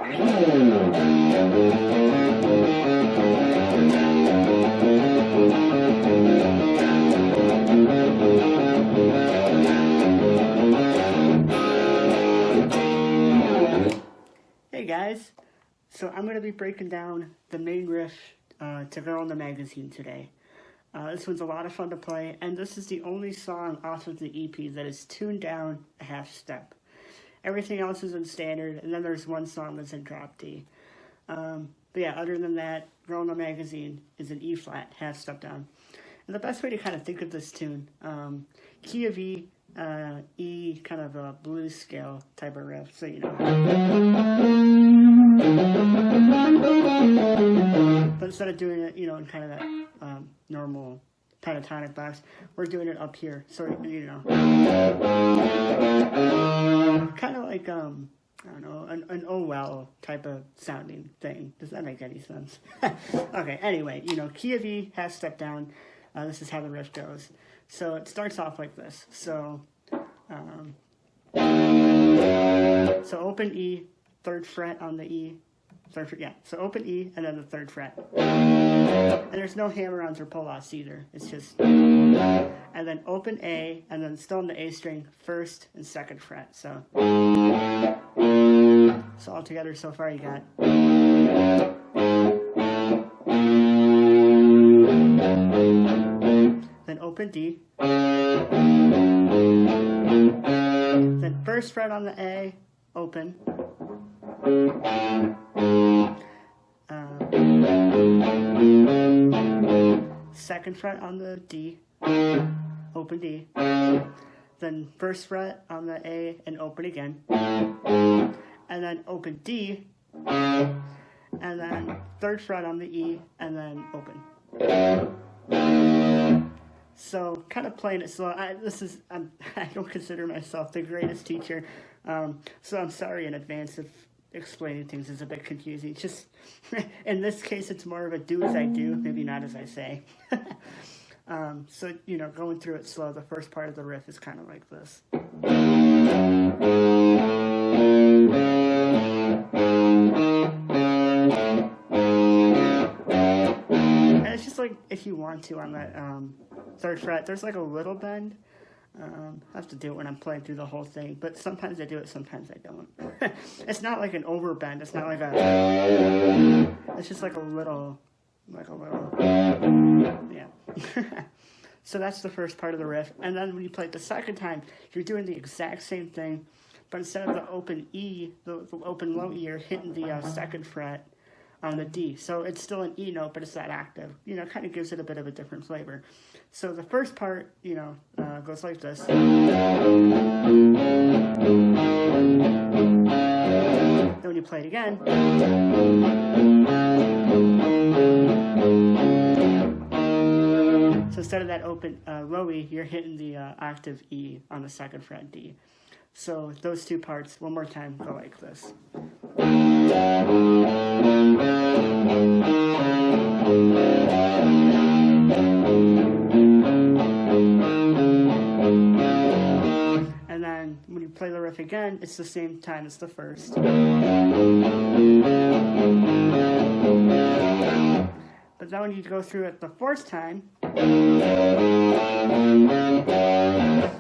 Hey guys, so I'm going to be breaking down the main riff to Girl in the Magazine today. This one's a lot of fun to play, and this is the only song off of the EP that is tuned down a half step. Everything else is in standard, and then there's one song that's in drop D. But yeah, other than that, Girl in the Magazine is an E flat, half step down. And the best way to kind of think of this tune, key of E, E, kind of a blues scale type of riff, so you know. But instead of doing it, you know, in kind of that normal pentatonic box, we're doing it up here, so you know. Kind of like, I don't know, an oh well type of sounding thing. Does that make any sense? Okay, anyway, you know, key of E, half step down. This is how the riff goes. So it starts off like this. So open E, third fret on the E. So open E and then the third fret. And there's no hammer-ons or pull-offs either. It's just... And then open A, and then still in the A string, first and second fret. So all together so far you got... Then open D. Then first fret on the A, open. Second fret on the D, open D. Then first fret on the A and open again. And then open D. And then third fret on the E and then open. So, kind of playing it slow. I don't consider myself the greatest teacher, so I'm sorry in advance if explaining things is a bit confusing. Just, in this case, it's more of a do as I do, maybe not as I say. So, you know, going through it slow, the first part of the riff is kind of like this. And it's just like, if you want to, on that third fret, there's like a little bend. I have to do it when I'm playing through the whole thing, but sometimes I do it, sometimes I don't. It's not like an overbend, it's not like a... It's just like a little... Yeah. So that's the first part of the riff, and then when you play it the second time, you're doing the exact same thing, but instead of the open E, the open low E, you're hitting the second fret on the D. So it's still an E note, but it's that octave. You know, kind of gives it a bit of a different flavor. So the first part, you know, goes like this. Then when you play it again, so instead of that open low E, you're hitting the octave E on the second fret D. So those two parts, one more time, go like this. And then when you play the riff again, it's the same time as the first. But then when you go through it the fourth time,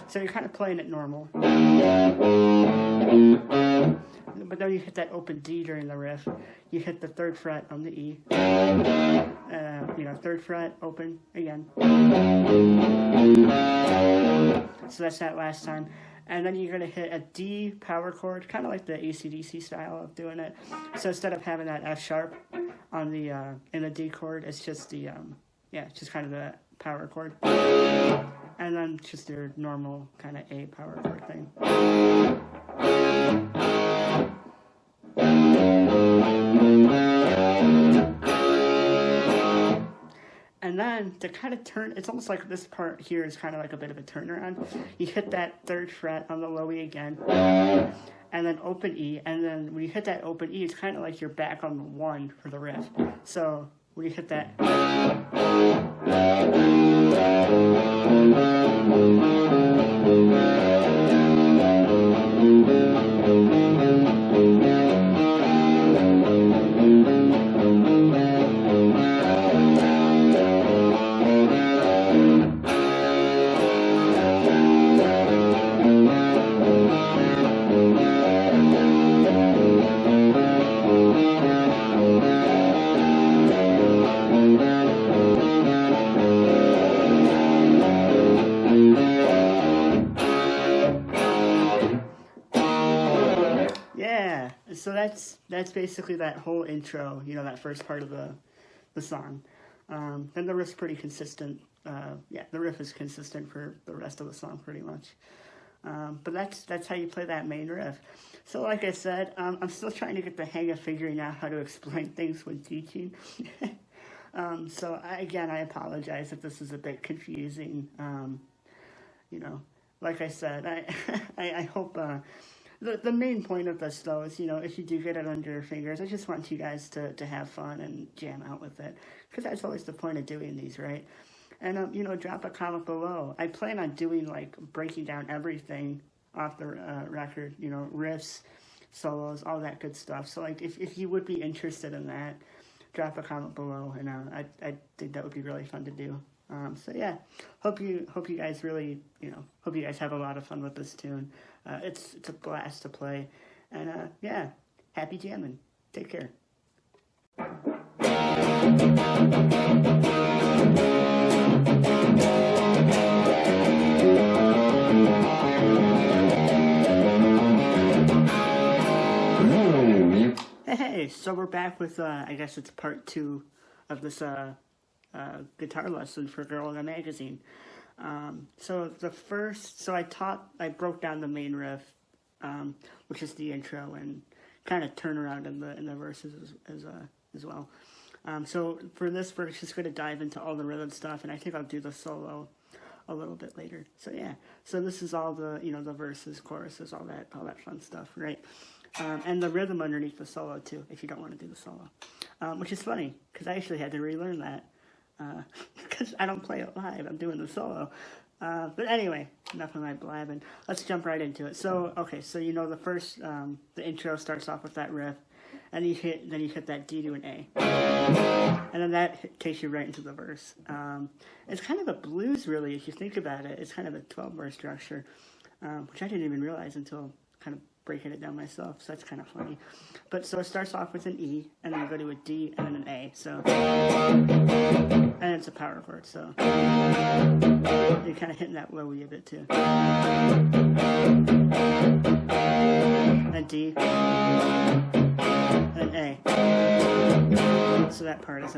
so you're kind of playing it normal. But then you hit that open D during the riff. You hit the third fret on the E. You know, third fret, open again. So that's that last time. And then you're going to hit a D power chord, kind of like the AC/DC style of doing it. So instead of having that F sharp on the in the D chord, it's just the it's just kind of the power chord. And then just your normal kind of A power chord thing. And then to kind of turn, it's almost like this part here is kind of like a bit of a turnaround. You hit that third fret on the low E again, and then open E, and then when you hit that open E, it's kind of like you're back on the 1 for the riff. So when you hit that, so that's basically that whole intro, you know, that first part of the song. Then the riff's pretty consistent. Yeah, the riff is consistent for the rest of the song pretty much. But that's how you play that main riff. So like I said, I'm still trying to get the hang of figuring out how to explain things when teaching. So I apologize if this is a bit confusing. You know, like I said, I hope the main point of this though is, you know, if you do get it under your fingers, I just want you guys to have fun and jam out with it, because that's always the point of doing these, right? And you know, drop a comment below. I plan on doing like breaking down everything off the record, you know, riffs, solos, all that good stuff. So like if you would be interested in that, drop a comment below, and I think that would be really fun to do. So yeah, hope you guys really, you know, hope you guys have a lot of fun with this tune. It's a blast to play, and yeah, happy jamming. Take care. Hey, so we're back with, I guess it's part 2 of this guitar lesson for Girl in a Magazine. So I broke down the main riff, which is the intro, and kind of turn around in the verses as well. So for this, we're just going to dive into all the rhythm stuff, and I think I'll do the solo a little bit later. So yeah, so this is all the, you know, the verses, choruses, all that fun stuff, right? And the rhythm underneath the solo too, if you don't want to do the solo, which is funny because I actually had to relearn that because I don't play it live. I'm doing the solo. But anyway, enough of my blabbing. Let's jump right into it. So okay, so you know the first the intro starts off with that riff, and you hit that D to an A, and then that takes you right into the verse. It's kind of a blues, really, if you think about it. It's kind of a 12-bar structure, which I didn't even realize until kind of breaking it down myself, so that's kind of funny. But so it starts off with an E, and then you go to a D, and then an A, so, and it's a power chord, so you're kind of hitting that low E a bit too. And D, and A, so that part is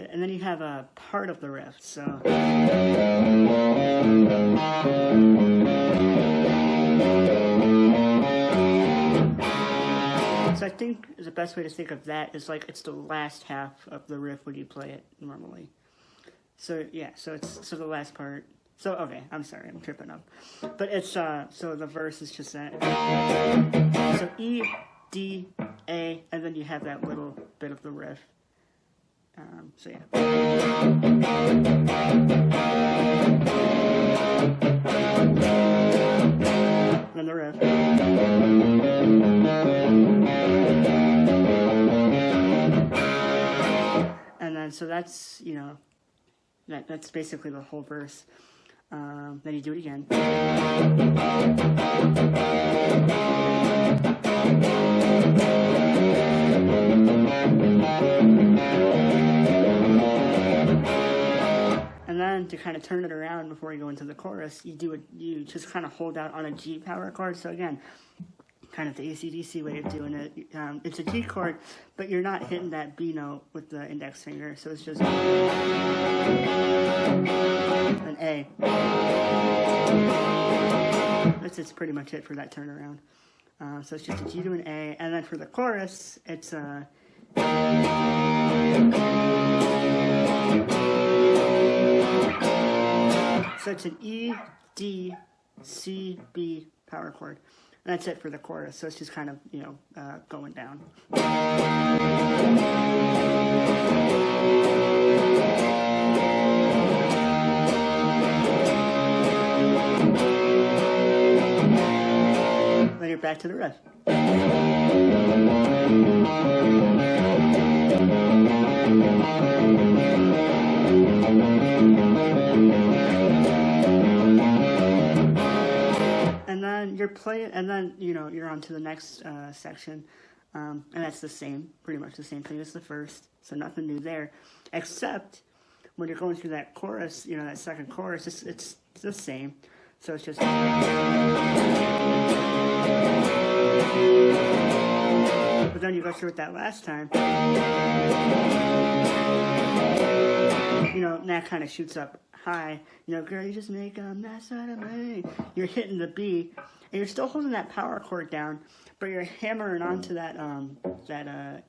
and then you have a part of the riff, so I think the best way to think of that is like it's the last half of the riff when you play it normally. So yeah, so the last part. So okay, I'm sorry, I'm tripping up, but it's so the verse is just that. So E, D, A, and then you have that little bit of the riff. So yeah. Then the riff. And then, so that's, you know, that's basically the whole verse. Then you do it again. And then to kind of turn it around before you go into the chorus, you just kind of hold out on a G power chord. So again, kind of the AC/DC way of doing it. It's a G chord, but you're not hitting that B note with the index finger. So it's just an A. That's pretty much it for that turnaround. So it's just a G to an A, and then for the chorus, it's a so it's an E, D, C, B power chord. And that's it for the chorus. So it's just kind of, you know, going down. Then you're back to the riff. And then you're playing, and then, you know, you're on to the next section, and that's the same, pretty much the same thing as the first, so nothing new there, except when you're going through that chorus, you know, that second chorus, it's the same. So it's just... But then you go through it that last time, you know, and that kind of shoots up high. You know, girl, you just make a mess out of me. You're hitting the B, and you're still holding that power chord down, but you're hammering onto that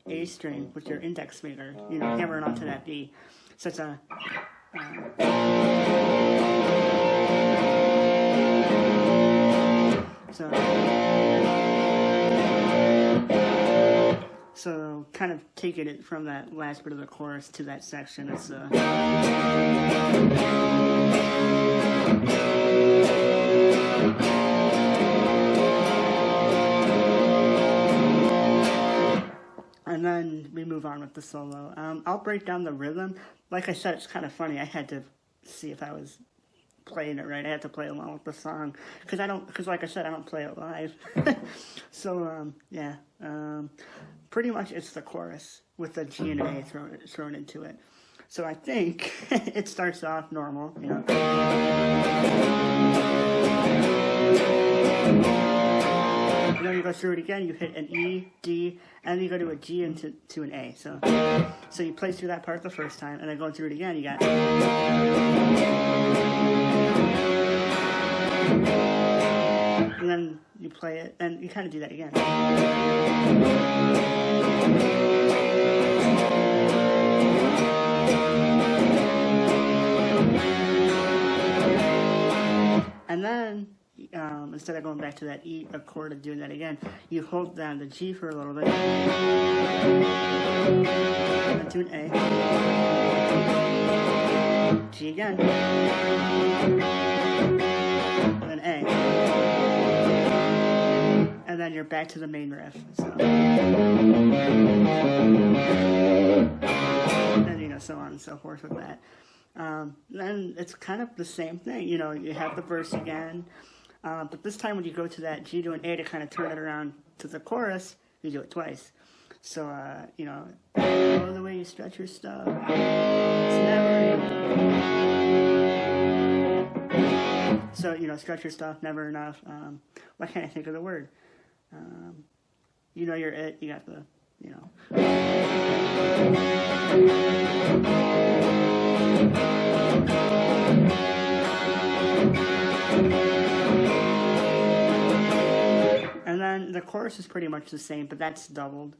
A string with your index finger. You know, hammering onto that B. So it's a... So kind of taking it from that last bit of the chorus to that section, it's and then we move on with the solo. I'll break down the rhythm. Like I said, it's kind of funny. I had to see if I was playing it right. I had to play along with the song because like I said, I don't play it live. So yeah, pretty much it's the chorus with the G and an A thrown into it. So I think it starts off normal, you know. And then you go through it again, you hit an E, D, and then you go to a G and to an A. So you play through that part the first time, and then going through it again, you got... And then you play it, and you kind of do that again. And then, instead of going back to that E chord and doing that again, you hold down the G for a little bit, and then to an A, G again, and then A, and then you're back to the main riff. So. And you know, so on and so forth with that. Then it's kind of the same thing, you know, you have the verse again, but this time when you go to that G to an A to kind of turn it around to the chorus, you do it twice. So, you know, oh, the way you stretch your stuff, it's never enough. So, you know, stretch your stuff, never enough. Why can't I think of the word? You know you're it, you got the, you know. And then the chorus is pretty much the same, but that's doubled.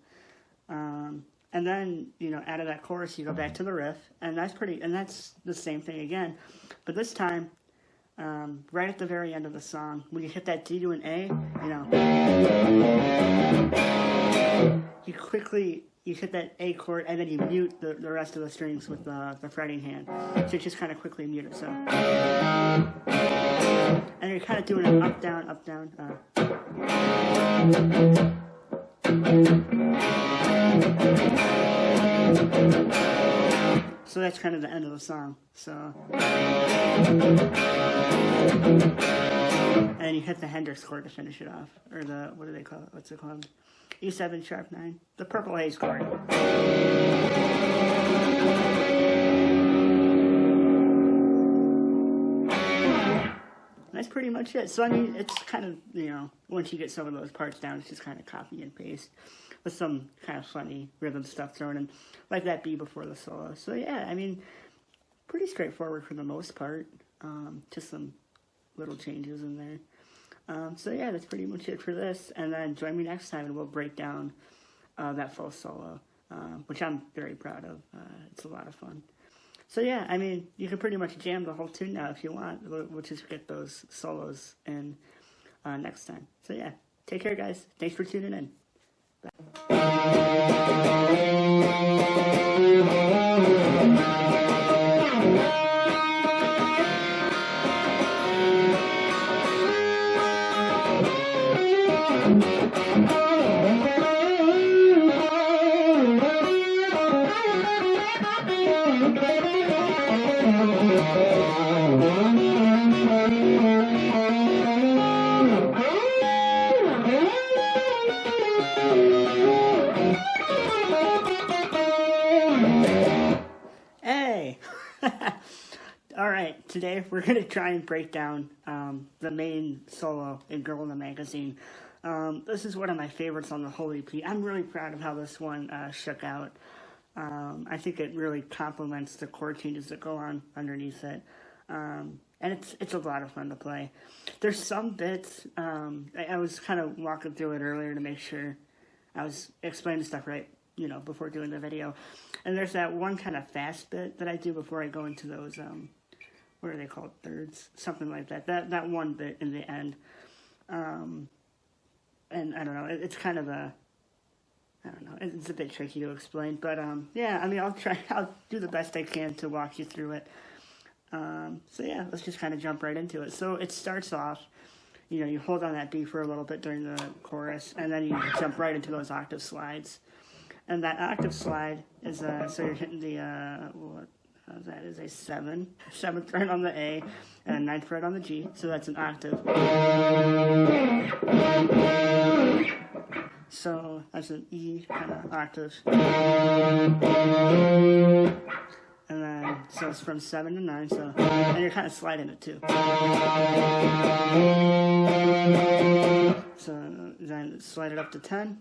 And then, you know, out of that chorus, you go back to the riff, and that's the same thing again. But this time, right at the very end of the song, when you hit that D to an A, you know, you hit that A chord, and then you mute the rest of the strings with the fretting hand. So you just kind of quickly mute it. So, and you're kind of doing an up, down, up, down. So that's kind of the end of the song. So, and you hit the Hendrix chord to finish it off, or the, what do they call it? What's it called? E7 sharp 9, the purple haze chord. That's pretty much it. So I mean, it's kind of, you know, once you get some of those parts down, it's just kind of copy and paste with some kind of funny rhythm stuff thrown in, like that B before the solo. So yeah, I mean, pretty straightforward for the most part. Just some little changes in there. So yeah, that's pretty much it for this. And then join me next time and we'll break down that full solo, which I'm very proud of. It's a lot of fun. So yeah, I mean, you can pretty much jam the whole tune now if you want. We'll just get those solos in next time. So yeah, take care, guys. Thanks for tuning in. Bye. Hey! today we're going to try and break down the main solo in Girl in the Magazine. This is one of my favorites on the whole EP. I'm really proud of how this one shook out. I think it really complements the chord changes that go on underneath it. And it's a lot of fun to play. There's some bits, I was kind of walking through it earlier to make sure I was explaining stuff right, before doing the video. And there's that one kind of fast bit that I do before I go into those, what are they called, thirds? Something like that. That one bit in the end. And I don't know, it's kind of it's a bit tricky to explain. But yeah, I mean, I'll do the best I can to walk you through it. So yeah, let's just kind of jump right into it. So it starts off, you hold on that B for a little bit during the chorus, and then you jump right into those octave slides. And that octave slide is, so you're hitting the, that is a 7th fret on the A, and a 9th fret on the G, so that's an octave. So that's an E kind of octave. And then, so it's from 7 to 9, so, and you're kind of sliding it too. So then slide it up to 10.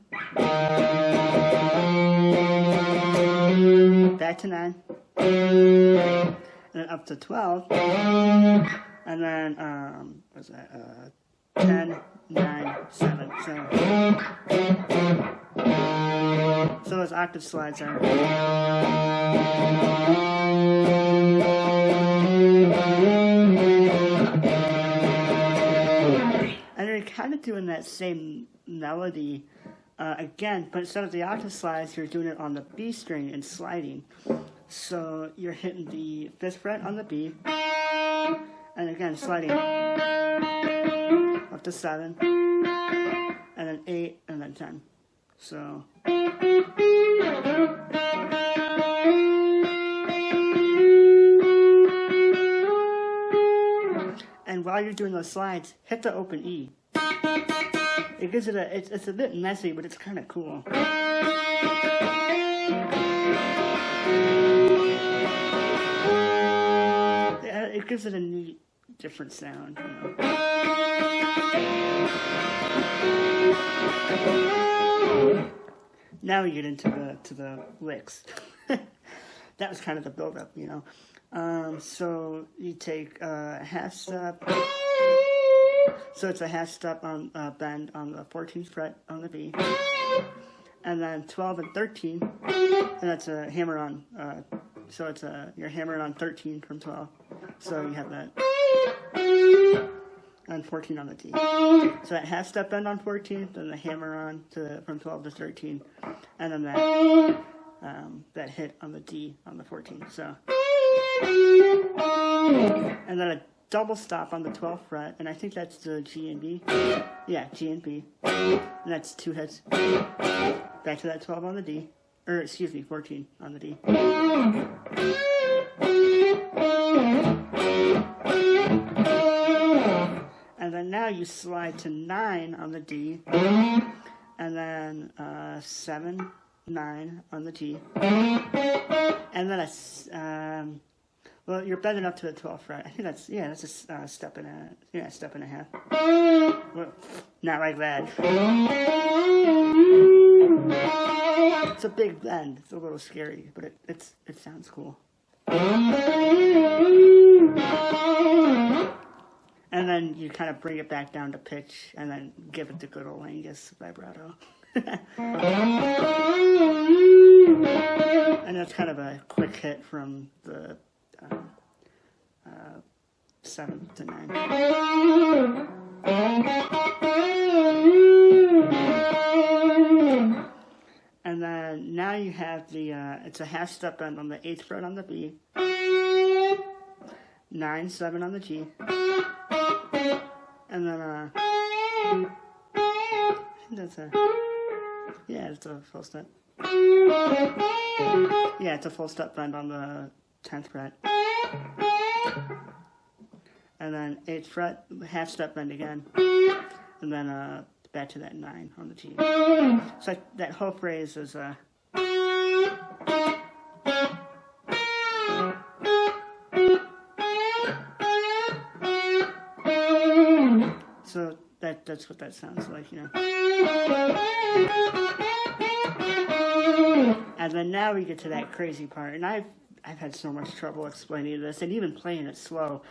Back to 9. And then up to 12. And then, what's that, 10, 9, 7. So those octave slides are... And you're kind of doing that same melody again, but instead of the octave slides, you're doing it on the B string and sliding. So you're hitting the 5th fret on the B, and again sliding up to 7, and then 8, and then 10. So... And while you're doing those slides, hit the open E. It gives it it's a bit messy, but it's kind of cool. Yeah, it gives it a neat, different sound. Now we get into the licks. That was kind of the build-up, So you take a half step. So it's a half step on bend on the 14th fret on the B, and then 12 and 13, and that's a hammer on. So it's you're hammering on 13 from 12. So you have that, and 14 on the D. So that half step bend on 14, then the hammer on from 12 to 13, and then that hit on the D on the 14. So. And then a double stop on the 12th fret, and I think that's the G and B. Yeah, G and B. And that's 2 hits. Back to that 12 on the D. 14 on the D. And then now you slide to 9 on the D, and then 7, 9 on the G. And then well, you're bending up to the 12th fret. I think that's a step and a half. Well, not like that. It's a big bend. It's a little scary, but it sounds cool. And then you kind of bring it back down to pitch, and then give it the good old Angus vibrato. And that's kind of a quick hit from the 7 to 9. And then now you have it's a half step bend on the 8th fret on the B, 9, 7 on the G, and then I think that's it's a full step. Yeah, it's a full step bend on the 10th fret. And then 8th fret, half step bend again. And then back to that 9 on the G. So that whole phrase is that's what that sounds like, you know. And then now we get to that crazy part, and I've had so much trouble explaining this and even playing it slow,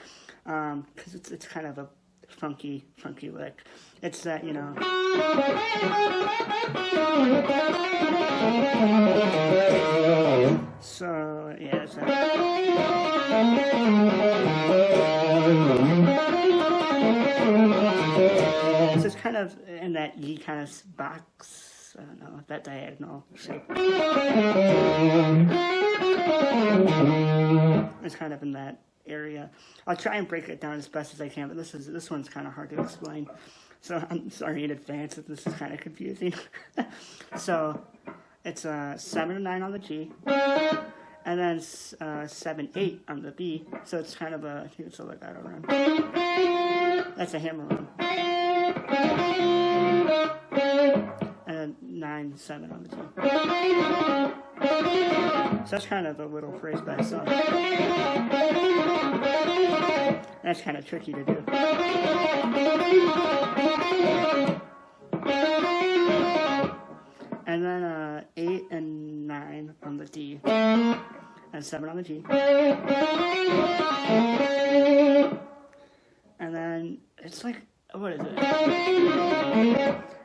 because it's kind of a funky lick. It's that, you know. So yeah, it's that. So it's kind of in that E kind of box, I don't know, that diagonal shape. It's kind of in that area. I'll try and break it down as best as I can, but this one's kind of hard to explain. So I'm sorry in advance if this is kind of confusing. So it's 7 and 9 on the G, and then 7, 8 on the B. So it's kind of I think it's a legato run. That's a hammer run. And then 9, 7 on the G. So that's kind of a little phrase by itself. That's kind of tricky to do. And then 8 and 9 on the D, and 7 on the G. And then it's like, what is it?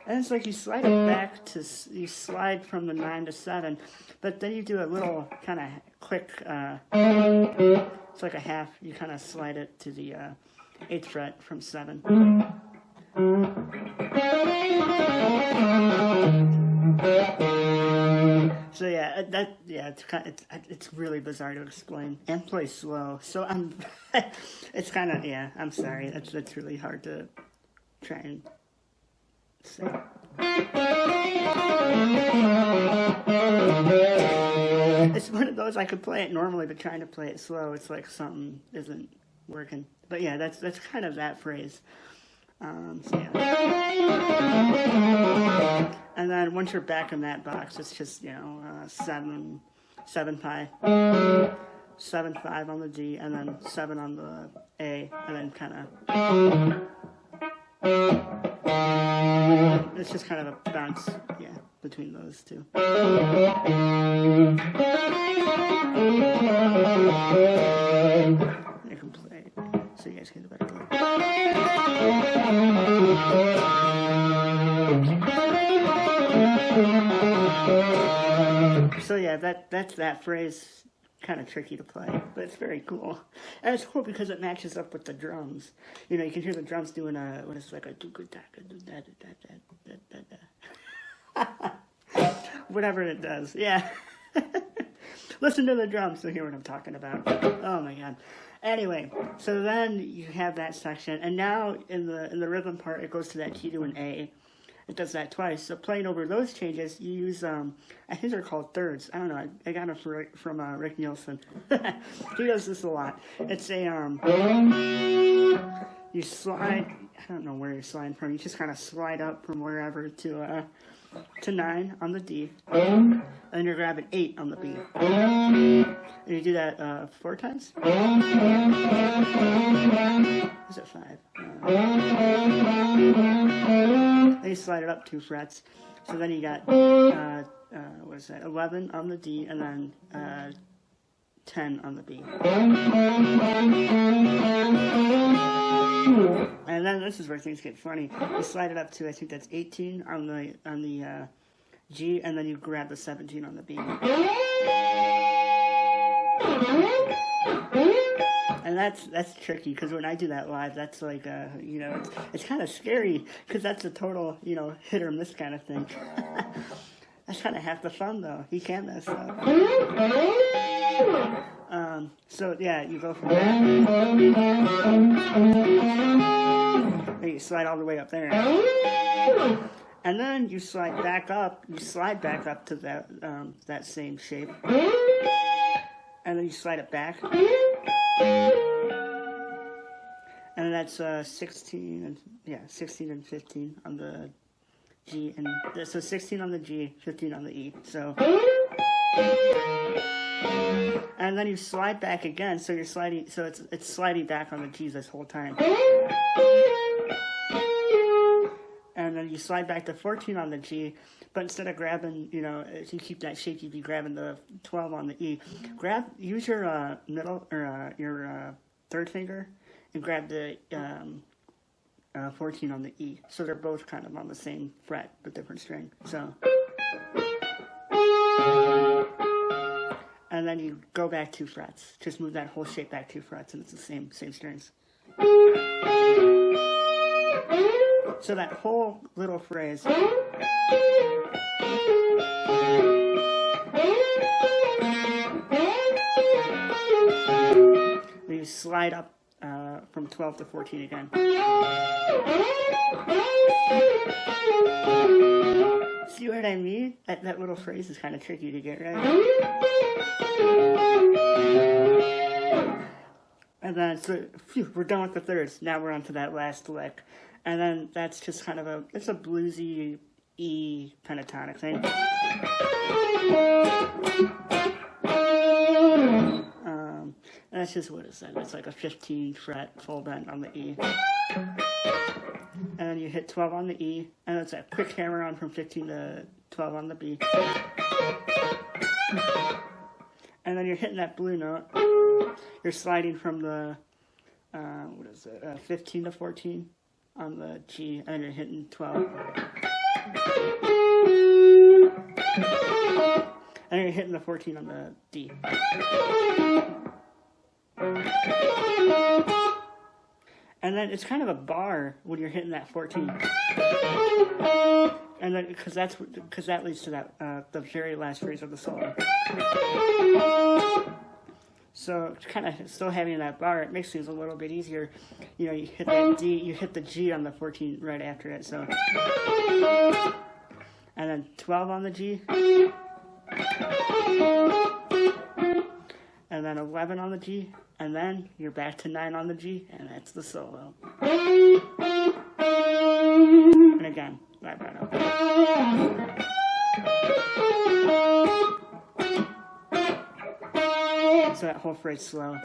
And it's like you slide it back to, you slide from the 9 to 7, but then you do a little kind of quick, it's like a half, you kind of slide it to the 8th fret from 7. So yeah, it's really bizarre to explain and play slow. So it's kind of, yeah, I'm sorry, that's really hard to try and say. It's one of those I could play it normally, but trying to play it slow, it's like something isn't working. But yeah, that's kind of that phrase. So yeah. And then once you're back in that box, it's just, you know, 7 pi, 7 5 on the D, and then 7 on the A, and then kind of. It's just kind of a bounce, yeah, between those two. I can play it so you guys get a better look. So yeah, that's that phrase. Kind of tricky to play, but it's very cool. And it's cool because it matches up with the drums. You know, you can hear the drums doing a, what is it, like a whatever it does. Yeah. Listen to the drums to hear what I'm talking about. Oh my god. Anyway, so then you have that section, and now in the rhythm part, it goes to that G to an A. It does that twice. So playing over those changes, you use, I think they're called thirds. I don't know. I got them from Rick Nielsen. He does this a lot. It's a, you slide, I don't know where you're sliding from. You just kind of slide up from wherever to 9 on the D. And you're grabbing 8 on the B. And you do that 4 times? Is it 5? Then you slide it up 2 frets. So then you got, what is that, 11 on the D, and then 10 on the B. And then this is where things get funny. You slide it up to, I think that's 18 on the G, and then you grab the 17 on the B. And that's tricky, because when I do that live, that's like, you know, it's kind of scary, because that's a total, you know, hit or miss kind of thing. That's kind of half the fun, though. You can mess up. So, yeah, you go from there. And you slide all the way up there. And then you slide back up. You slide back up to that same shape. And then you slide it back. And that's 16 and 15 on the G, and so 16 on the G, 15 on the E. So, and then you slide back again. So you're sliding. So it's sliding back on the G's this whole time. and then you slide back to 14 on the G, but instead of grabbing, if you keep that shape, you'd be grabbing the 12 on the E. Use your middle, or your third finger, and grab the 14 on the E. So they're both kind of on the same fret, but different string. So, and then you go back 2 frets. Just move that whole shape back 2 frets, and it's the same strings. So that whole little phrase. You slide up from 12 to 14 again. See what I mean? That little phrase is kind of tricky to get right. And then, so, we're done with the thirds. Now we're on to that last lick. And then that's just kind of it's a bluesy E pentatonic thing. That's just what it said. It's like a 15 fret full bend on the E. And then you hit 12 on the E, and it's a quick hammer on from 15 to 12 on the B. And then you're hitting that blue note. You're sliding from the, 15 to 14 on the G, and then you're hitting 12. And then you're hitting the 14 on the D. And then it's kind of a bar when you're hitting that 14. And then, because that leads to that, the very last phrase of the solo. So kind of still having that bar, it makes things a little bit easier. You hit that D, you hit the G on the 14 right after it. So, and then 12 on the G, and then 11 on the G, and then you're back to 9 on the G, and that's the solo. And again, vibrato. So that whole phrase slow.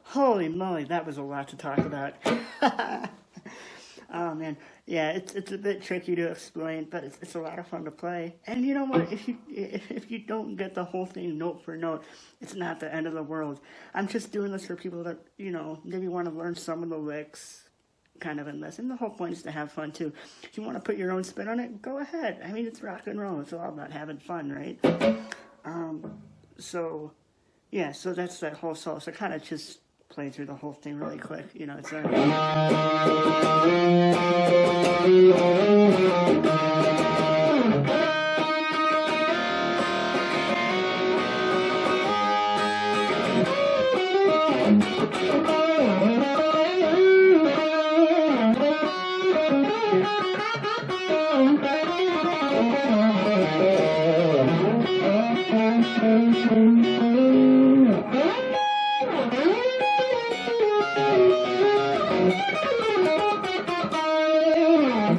Holy moly, that was a lot to talk about. Oh man, yeah, it's a bit tricky to explain, but it's a lot of fun to play. And you know what? If you don't get the whole thing note for note, it's not the end of the world. I'm just doing this for people that maybe want to learn some of the licks, kind of in this. And the whole point is to have fun too. If you want to put your own spin on it, go ahead. I mean, it's rock and roll. It's all about having fun, right? So that's that whole solo. So kind of just play through the whole thing really quick. It's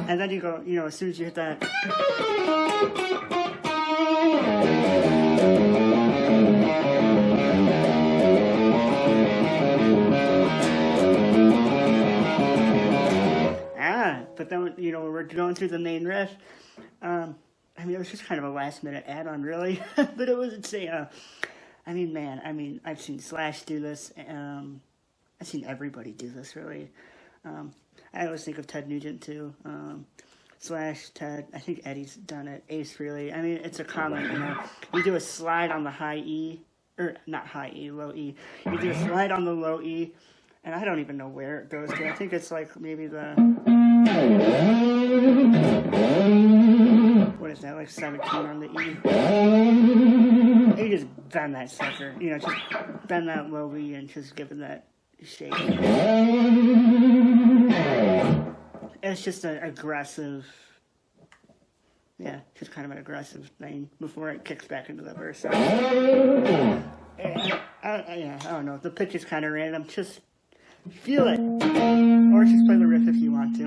and then you go, as soon as you hit that. But then, we're going through the main riff. It was just kind of a last-minute add-on, really. But it was insane. I've seen Slash do this. I've seen everybody do this, really. I always think of Ted Nugent, too. Slash, Ted, I think Eddie's done it. Ace, really. It's a common, You do a slide on the high E, or not high E, low E. You do a slide on the low E, and I don't even know where it goes to. I think it's like maybe the... What is that, like 17 on the E? You just bend that sucker. Just bend that low E and just give it that shake. It's just an aggressive, just kind of an aggressive thing before it kicks back into the verse. I don't know. The pitch is kind of random. Just feel it. Or just play the riff if you want to.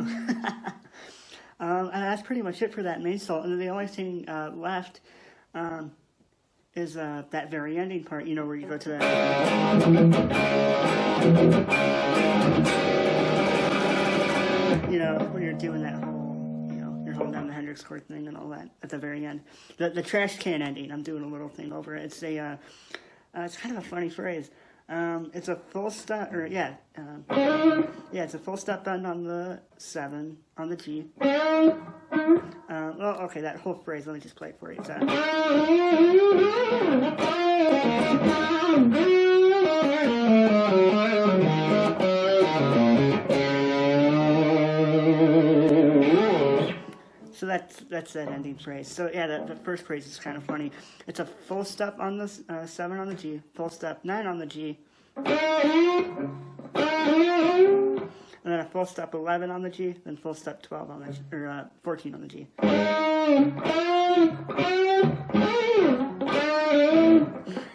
And that's pretty much it for that main solo. And then the only thing left is that very ending part, where you go to that. When you're doing that whole, you're holding down the Hendrix chord thing and all that at the very end. The trash can ending, I'm doing a little thing over it. It's it's kind of a funny phrase. It's a full stop, it's a full stop bend on the 7 on the G. Okay, that whole phrase, let me just play it for you. It's so that's that ending phrase. So yeah, the first phrase is kind of funny. It's a full step on the 7 on the G, full step 9 on the G, and then a full step 11 on the G, then full step 12 on the G, or 14 on the G.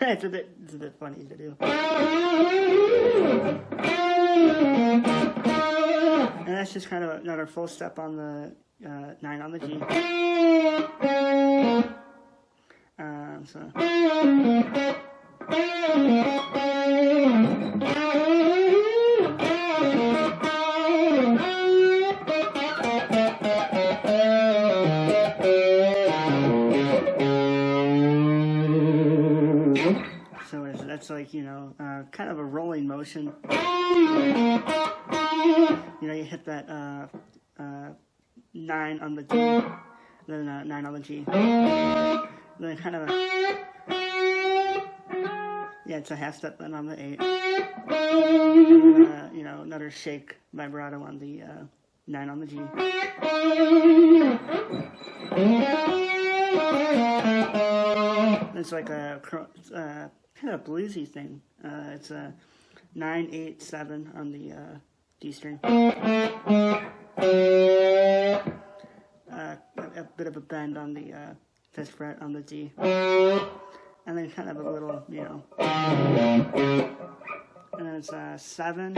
It's a bit funny to do. And that's just kind of another full step on the 9 on the G. That's like, kind of a rolling motion. You hit that 9 on the D, then 9 on the G. Then kind of it's a half step then on the 8. And then, another shake vibrato on the 9 on the G. It's like a kind of bluesy thing. It's a 9, 8, 7 on the D string. A bit of a bend on the 5th fret on the D. And then kind of a little, and then it's 7,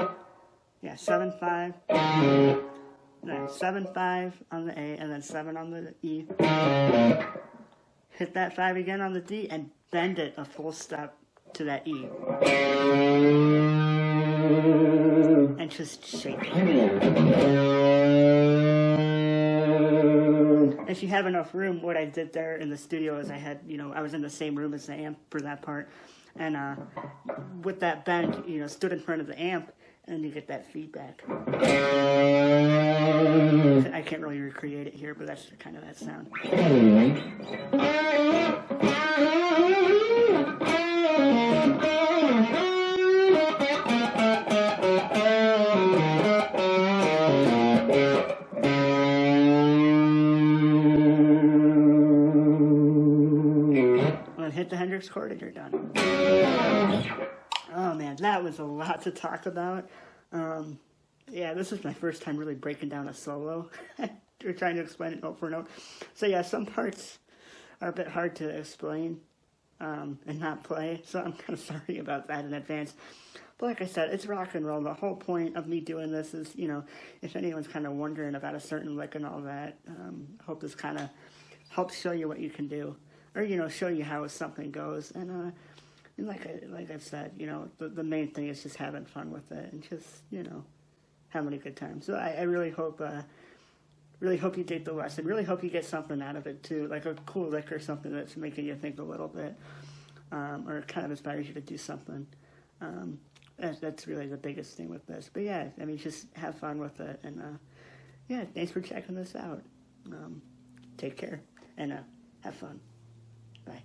7, 5, then 7, 5 on the A, and then 7 on the E. Hit that 5 again on the D, and bend it a full step to that E. And just shake it. If you have enough room, what I did there in the studio is I had, I was in the same room as the amp for that part. And with that bend, stood in front of the amp, and you get that feedback. I can't really recreate it here, but that's kind of that sound. Hit the Hendrix chord and you're done. Oh man, that was a lot to talk about. This is my first time really breaking down a solo. We're trying to explain it note for note. So some parts are a bit hard to explain and not play, so I'm kind of sorry about that in advance. But like I said, it's rock and roll. The whole point of me doing this is, if anyone's kind of wondering about a certain lick and all that, I hope this kind of helps show you what you can do. Or, show you how something goes. And like I've said, the main thing is just having fun with it and just, having a good time. So I really hope you take the lesson. Really hope you get something out of it, too. Like a cool lick or something that's making you think a little bit. Or kind of inspires you to do something. That's really the biggest thing with this. But just have fun with it. And, thanks for checking this out. Take care and have fun. Bye.